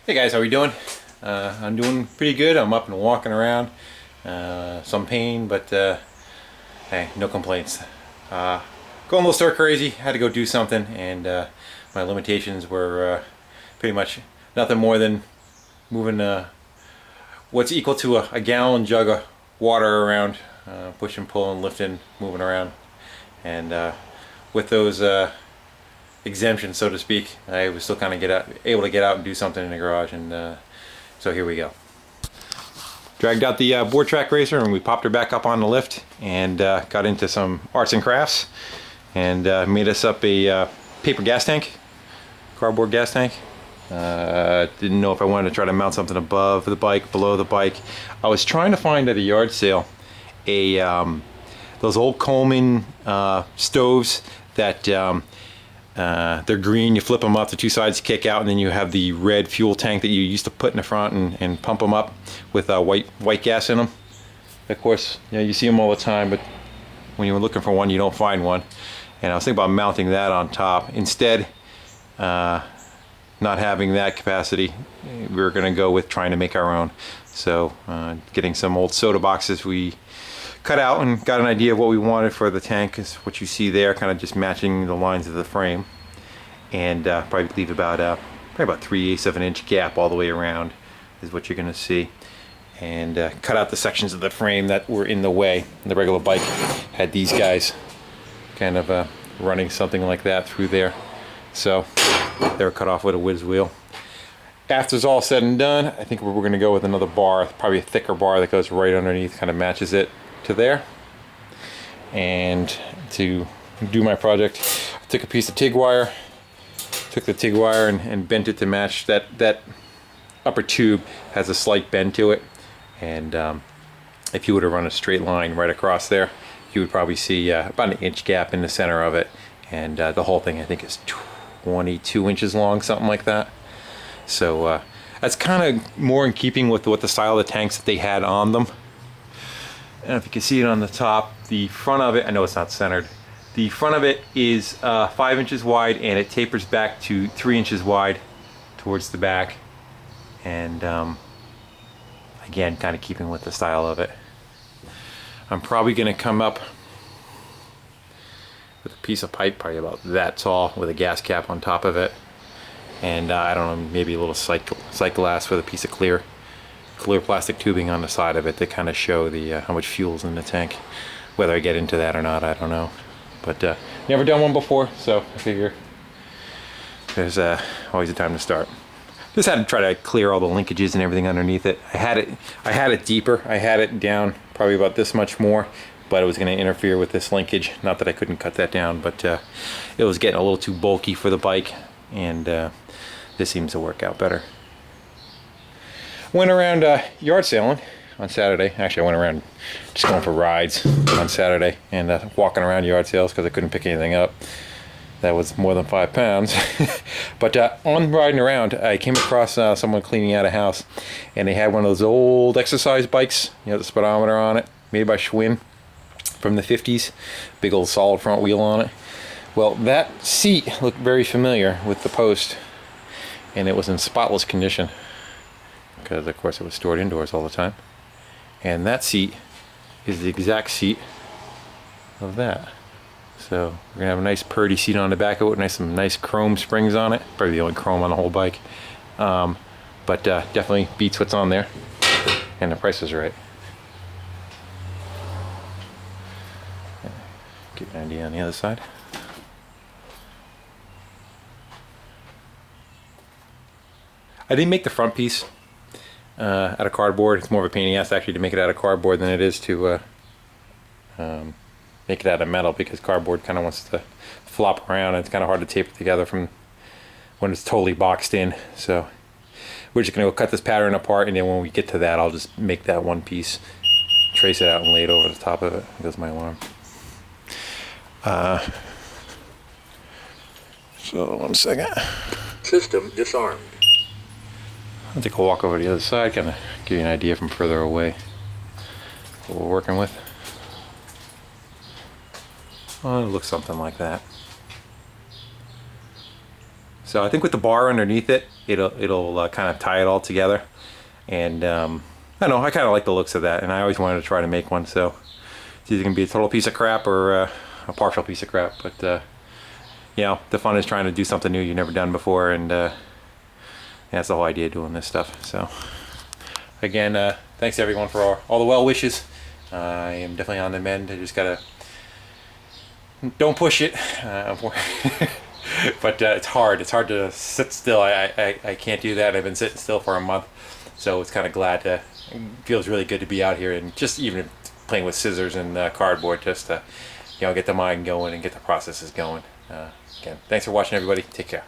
Hey guys, how we doing? I'm doing pretty good. I'm up and walking around. Some pain, but hey, no complaints. Going a little stir crazy. Had to go do something, and my limitations were pretty much nothing more than moving what's equal to a gallon jug of water around, pushing, pulling, lifting, moving around, and with those exemption, so to speak, I was still kind of able to get out and do something in the garage, and so here we go. Dragged out the board track racer, and we popped her back up on the lift, and got into some arts and crafts, and made us up a paper gas tank, cardboard gas tank. Didn't know if I wanted to try to mount something above the bike, below the bike. I was trying to find at a yard sale those old Coleman stoves that they're green. You flip them up, the two sides kick out, and then you have the red fuel tank that you used to put in the front and pump them up with white gas in them. Of course, you see them all the time, but when you're looking for one, you don't find one. And I was thinking about mounting that on top. Instead, not having that capacity, we were going to go with trying to make our own. So getting some old soda boxes we cut out and got an idea of what we wanted for the tank is what you see there, kind of just matching the lines of the frame, and probably leave about 3/8 of an inch gap all the way around is what you're going to see, and cut out the sections of the frame that were in the way. The regular bike had these guys kind of running something like that through there, so they were cut off with a whiz wheel. After it's all said and done, I think we're going to go with another bar, probably a thicker bar that goes right underneath, kind of matches it to there. And to do my project, I took a piece of TIG wire, and bent it to match that upper tube has a slight bend to it, and if you were to run a straight line right across there, you would probably see about an inch gap in the center of it, and the whole thing I think is 22 inches long, something like that. So that's kind of more in keeping with what the style of the tanks that they had on them. And if you can see it on the top, the front of it, I know it's not centered, the front of it is 5 inches wide, and it tapers back to 3 inches wide towards the back, and again, kind of keeping with the style of it. I'm probably going to come up with a piece of pipe probably about that tall with a gas cap on top of it, and I don't know, maybe a little sight glass with a piece of clear plastic tubing on the side of it to kind of show the how much fuel's in the tank. Whether I get into that or not, I don't know, but never done one before, so I figure there's always a time to start. Just had to try to clear all the linkages and everything underneath it. I had it deeper. I had it down probably about this much more, but it was going to interfere with this linkage. Not that I couldn't cut that down, but it was getting a little too bulky for the bike, and this seems to work out better. Went around yard sailing on Saturday. Actually, I went around just going for rides on Saturday and walking around yard sales because I couldn't pick anything up that was more than 5 pounds. But on riding around, I came across someone cleaning out a house, and they had one of those old exercise bikes, the speedometer on it, made by Schwinn from the 50s, big old solid front wheel on it. Well, that seat looked very familiar with the post, and it was in spotless condition, because of course it was stored indoors all the time. And that seat is the exact seat of that. So we're gonna have a nice purdy seat on the back of it, some nice chrome springs on it. Probably the only chrome on the whole bike. But definitely beats what's on there. And the price is right. Get an idea on the other side. I didn't make the front piece out of cardboard. It's more of a pain in the ass actually to make it out of cardboard than it is to make it out of metal, because cardboard kind of wants to flop around, and it's kind of hard to tape it together from when it's totally boxed in. So we're just going to go cut this pattern apart, and then when we get to that, I'll just make that one piece, trace it out, and lay it over the top of it. There's my alarm. So 1 second. System disarmed. I'll take a walk over to the other side, kind of give you an idea from further away what we're working with. Well, it looks something like that. So I think with the bar underneath it, it'll kind of tie it all together. And I don't know, I kind of like the looks of that, and I always wanted to try to make one. So it's either gonna be a total piece of crap or a partial piece of crap. But you know, the fun is trying to do something new you've never done before, and that's the whole idea of doing this stuff. So again, thanks everyone for all the well wishes. I am definitely on the mend. I just gotta don't push it. But it's hard. It's hard to sit still. I can't do that. I've been sitting still for a month, so it's kind of glad to. It feels really good to be out here and just even playing with scissors and cardboard, just to get the mind going and get the processes going. Again, thanks for watching, everybody. Take care.